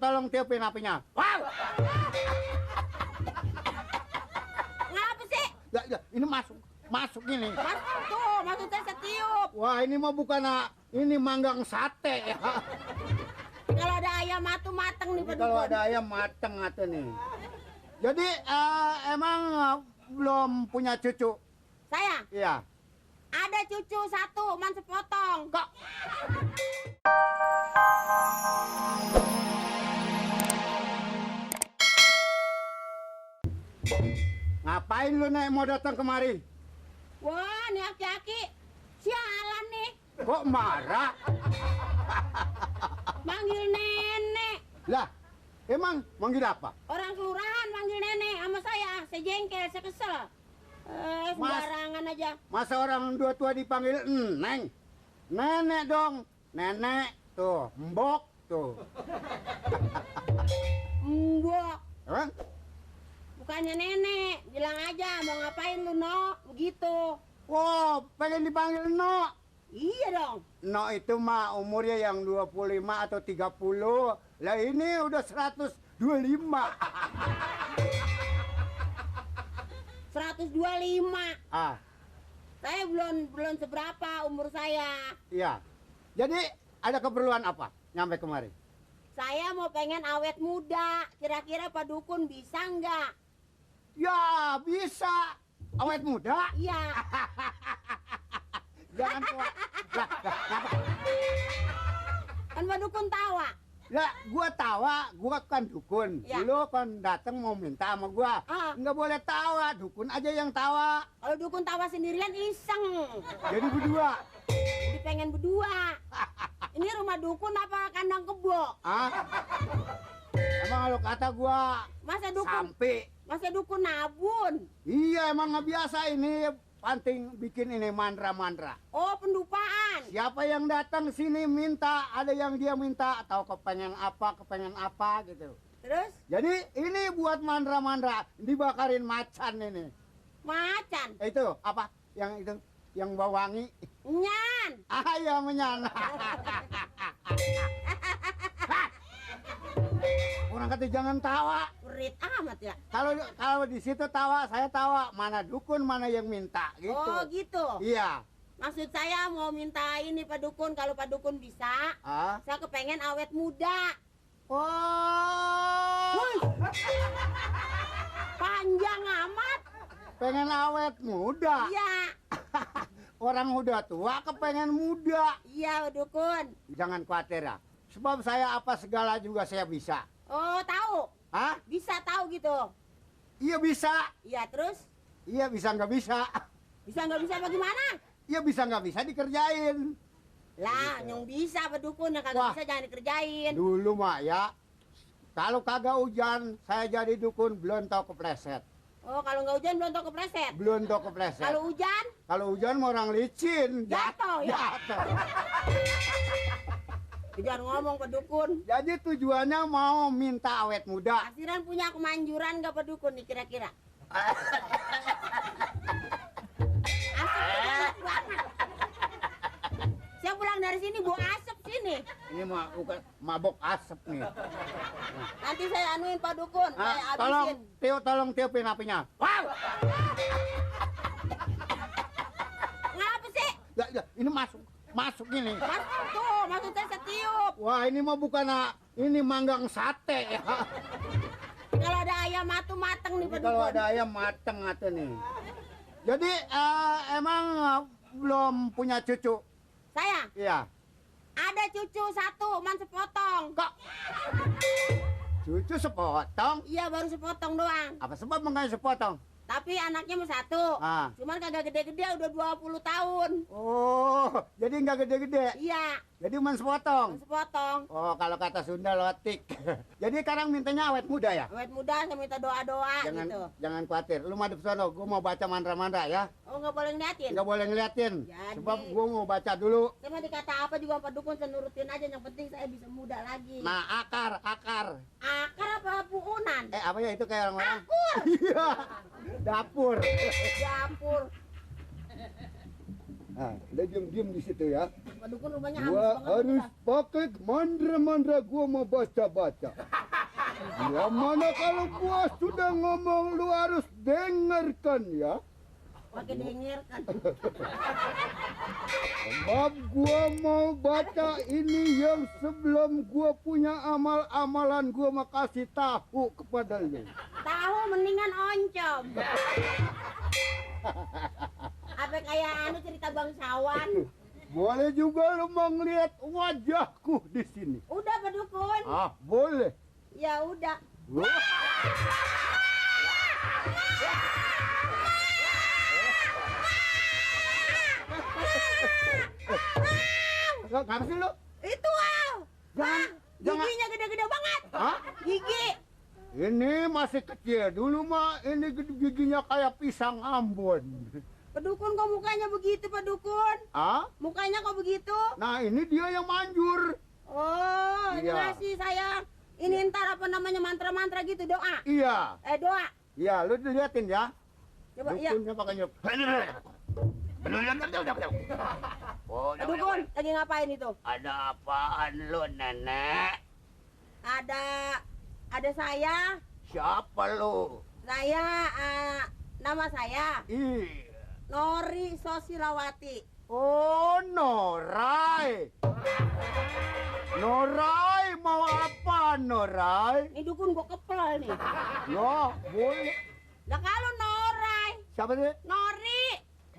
tolong tiupin apinya. Wow! Ngapa sih? Ya, ini masuk ini. Tuh, maksudnya setiup. Wah, ini mah bukan ini manggang sate ya. Kalau ada ayam atu mateng nih, Pak Kalau Dukun. ada ayam mateng atuh nih. Jadi emang belum punya cucu? Saya Iya. ada cucu satu, man sepotong. Kok ngapain lu Nek mau datang kemari? Wah, nih aki-aki sialan nih, Kok marah? manggil nenek. Lah, emang manggil apa? Orang kelurahan manggil nenek sama saya jengkel, saya kesel. Sembarangan aja. Masa orang dua tua dipanggil neng? Nenek dong. Nenek tuh, mbok tuh. Mbok, Hah? bukannya nenek. Bilang aja mau ngapain lu, no? Begitu. Wow, pengen dipanggil No. Iya dong. No itu mah umurnya yang 25 atau 30. Lah ini udah 125. 125. Ah, Saya belum seberapa umur saya. iya. Jadi ada keperluan apa nyampe kemari? Saya mau pengen awet muda. Kira-kira Pak Dukun bisa nggak? Ya, bisa. Awet muda? Iya. Jangan tua. Lah, ngapa? Kan Pak Dukun tawa. Lah, gua tawa, gua kan dukun. Ya. Lu kan datang mau minta sama gua. Ah. Nggak boleh tawa, dukun aja yang tawa. Kalau Dukun tawa sendirian iseng. Jadi berdua. Jadi pengen berdua. Ini rumah Dukun apa kandang kebo? Ah? Emang lu kata gua sampai. Masa Dukun nabun? Iya, emang nggak biasa ini panting bikin ini mandra-mandra. Oh, pendupaan. Siapa yang datang sini minta, ada yang dia minta atau kepengen apa gitu. Terus Jadi ini buat mandra-mandra, dibakarin macan ini. macan. Itu apa? Yang itu yang bau wangi. Nyan. Ya menyana. Orang kata jangan tawa. Perit amat ya. Kalau di situ tawa, saya tawa. Mana dukun, mana yang minta gitu. Oh, gitu. Iya. Maksud saya mau minta ini Pak Dukun. Kalau Pak Dukun bisa, Ah. saya kepengen awet muda. Oh. Panjang amat. Pengen awet muda. Iya. Orang udah tua kepengen muda. Iya, Pak Dukun. Jangan khawatir ya. Sebab saya apa segala juga saya bisa. Oh, tahu. Hah? Bisa tahu gitu. Iya bisa. Iya, terus? Iya bisa nggak bisa. Bisa nggak bisa bagaimana? Iya bisa nggak bisa dikerjain. Lah, Gitu. yang bisa Pak Dukun, yang Wah. kagak bisa jangan dikerjain. Dulu mah ya. Kalau kagak hujan, saya jadi dukun belum tahu kepleset. Oh, kalau nggak hujan belum tahu kepleset. Belum tahu kepleset. Kalau hujan, Kalau hujan mau orang licin. Jatuh, ya? Jatuh. jangan ngomong Pak Dukun. Jadi tujuannya mau minta awet muda. Asiran punya kemanjuran nggak Pak Dukun nih kira-kira? Asap banget. Saya pulang dari sini bawa asap sini. Ini mah bukan mabok asap nih. Nanti saya anuin Pak Dukun, saya habisin. Tolong tiupin apinya. Wow! Ngapa sih? Ya, ini masuk ini. Tuh, maksudnya setiup. Wah, ini mah bukan ini manggang sate ya. Kalau ada ayam atu mateng nih Pak Kalau Dukun. ada ayam mateng atuh nih. Jadi emang belum punya cucu? Saya Iya. ada cucu satu, man sepotong. Kok cucu sepotong? Iya, baru sepotong doang. Apa sebab makanya sepotong? Tapi anaknya mau satu. Ah. Cuman kagak gede-gede, udah 20 tahun. Oh, jadi nggak gede-gede. Iya, Jadi cuma sepotong. sepotong. Oh, kalau kata Sunda lotik. Jadi sekarang mintanya awet muda ya? Awet muda, saya minta doa-doa Jangan gitu. jangan khawatir. Lu madep sono, gua mau baca mantra-mantra ya. Oh, nggak boleh ngeliatin? Nggak boleh ngeliatin. Jadi- Sebab gua mau baca dulu. Saya mah dikata apa juga Pak Dukun, saya nurutin aja. Yang penting saya bisa muda lagi. Nah, akar. Akar apa puunan? Apa ya itu kayak orang-orang? Akur! Iya. Dapur. Dapur. Nah, udah diam-diam di situ ya. Pak Dukun rumahnya Gua halus banget. harus pakai mantra-mantra gua mau baca-baca. Bila mana kalau gua sudah ngomong lu harus dengarkan ya. Pakai dengarkan. Sebab gua mau baca ini yang sebelum gua punya amal-amalan gua mau kasih tahu kepada lu. Tahu mendingan oncom. Apa kayak anu cerita bangsawan? Boleh juga lu mau ngeliat wajahku di sini. Udah Pak Dukun. Ah, boleh. Ya udah. Wah. Kenapa sih lu? Itu wow. Jangan, jangan. Giginya gede-gede banget. Hah? Gigi. Ini masih kecil. Dulu mah ini giginya kayak pisang Ambon. Pak Dukun kok mukanya begitu Pak Dukun? Ah? Mukanya kok begitu? Nah, ini dia yang manjur. Oh, ini Iya. ngasih saya. Ini ntar apa namanya mantra-mantra gitu doa. Iya. Doa. Iya, lu diliatin ya. Coba ya. Dukunnya pakai nyup. Oh, Pak Dukun lagi ngapain itu? ada apaan lu, Nenek? Ada saya. Siapa lu? Saya nama saya Ih. Nori Sosilawati. Oh, Norai. Norai mau apa, Norai? Ini dukun gua kepel nih. Loh, boleh. Lah kalau Norai, Siapa sih? Nori.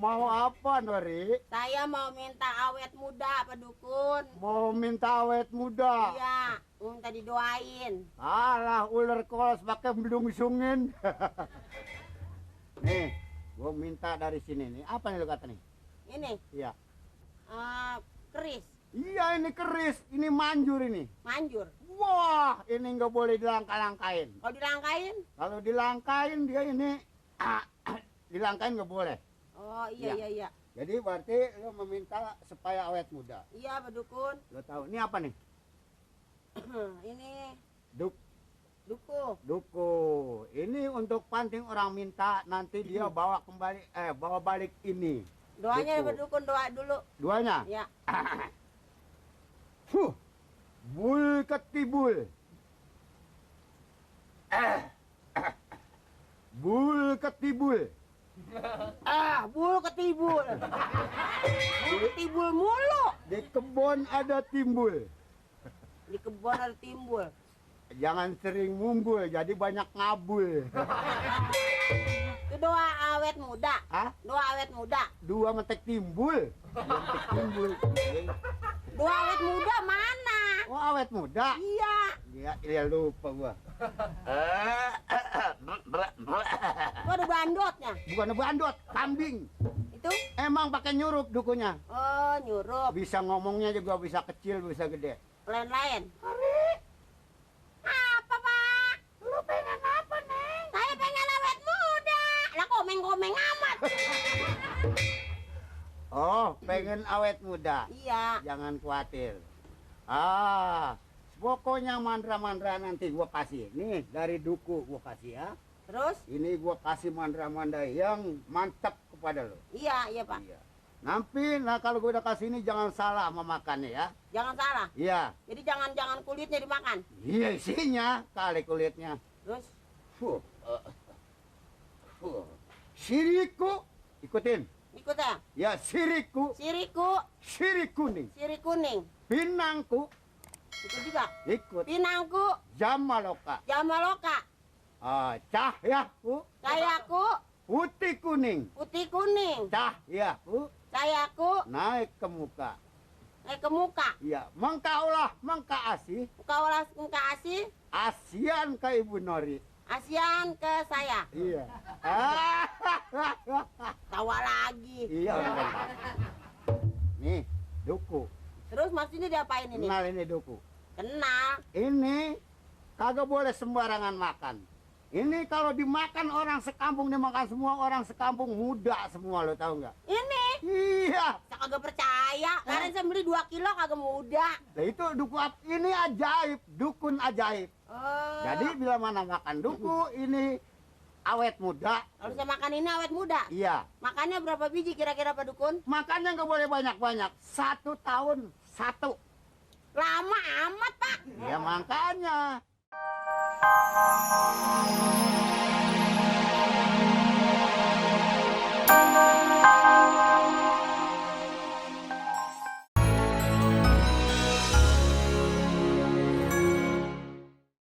Mau apa, Nori? Saya mau minta awet muda Pak Dukun. Mau minta awet muda. Iya, minta didoain. Alah, ular kolos pakai melungsungin. Nih, gua minta dari sini nih. Apa nih lu kata nih? Ini Iya. keris, Iya, ini keris, ini manjur ini. manjur. Wah, ini nggak boleh dilangkah-langkain. Kalau dilangkain? Kalau dilangkain dia ini dilangkain nggak boleh. Oh Iya. iya. Jadi berarti lo meminta supaya awet muda. Iya Pak Dukun. Lo tahu ini apa nih? Ini Duk, duku. duku. Ini untuk panting orang minta nanti dia bawa kembali bawa balik ini. Doanya Duku. Pak Dukun, doa dulu. Duanya. Ya. Bul ketibul. Bul ketibul. Bul ketibul. Bul ketibul mulu. Di kebun ada timbul. Di kebun ada timbul. Jangan sering mumbul, jadi banyak ngabul. Itu doa awet muda. Hah? Doa awet muda. Dua metek timbul. Metek timbul. Doa awet muda mana? Oh, awet muda. Iya. Iya lupa gua. Itu ada bandotnya. Bukan bandot, kambing. Itu? Emang pakai nyurup dukunya. Oh, nyurup. Bisa ngomongnya juga bisa kecil, bisa gede. Lain-lain. Apa, Pak? Lu pengen apa, Neng? Saya pengen awet muda. Lah komeng-komeng amat. Oh, pengen awet muda. Iya. Jangan khawatir. Pokoknya mantra-mantra nanti gua kasih. Nih, dari duku gua kasih ya. Terus? Ini gua kasih mantra-mantra yang mantap kepada lo. Iya, Pak. Iya. Nanti, nah kalau gua udah kasih ini jangan salah memakannya ya. Jangan salah. Iya. Jadi jangan kulitnya dimakan. Iya isinya, kali kulitnya. Terus? Siriku, ikutin. Ikut ya. Ya, siriku, Siriku, sirih kuning. sirih kuning. Pinangku, Itu juga. ikut. Pinangku, Jamaloka. jamaloka. Cahyaku, Cahayaku, putih kuning. putih kuning. Cahyaku Cahayaku, naik ke muka. naik ke muka. Iya, mengkaulah, mengkaasih. Kau langsung kasih Asian ke Ibu Nori. ASEAN ke saya. Iya. Tawa lagi. Iya. Nih, duku. Terus maksudnya diapain ini? Kenal ini duku. Kenal. Ini kagak boleh sembarangan makan. Ini kalau dimakan orang sekampung dimakan semua orang sekampung muda semua lo tahu nggak? Ini. Iya. Saya kagak percaya. Karena saya beli 2 kilo kagak muda. Nah itu duku ini ajaib, dukun ajaib. Oh. Jadi bila mana makan duku ini awet muda. Kalau saya makan ini awet muda. Iya. Makannya berapa biji kira-kira Pak Dukun? Makannya nggak boleh banyak-banyak. 1 tahun 1. Lama amat, Pak. Ya makanya.